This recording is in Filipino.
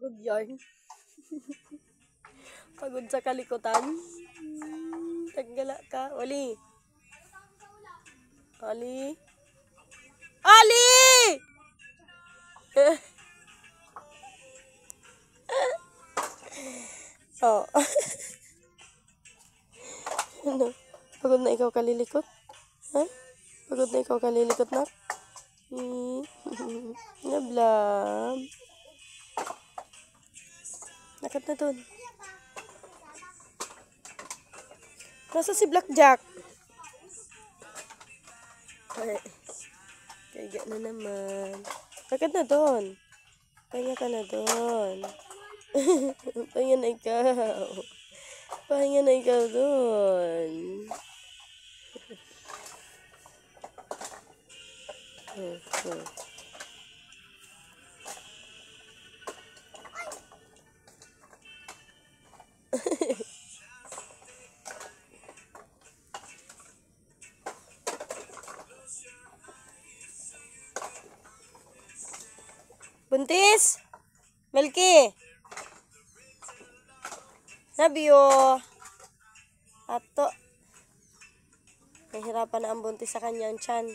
Pagod yarn. Pagod sa kalikutan. Taggala ka. Oli. Ali. Ali! Oh. Ano? Pagod na ikaw kalilikot? Ha? Pagod na ikaw kalilikot na? Nablam. Nakat na dun. Nasa si Blackjack? Ay. Kaya na naman. Nakat na dun. Pahinga ka na dun. Pahinga na ikaw. Pahinga na ikaw dun. Buntis! Melky! Nabio! Ato. Nahirapan na ang buntis sa kanyang tiyan.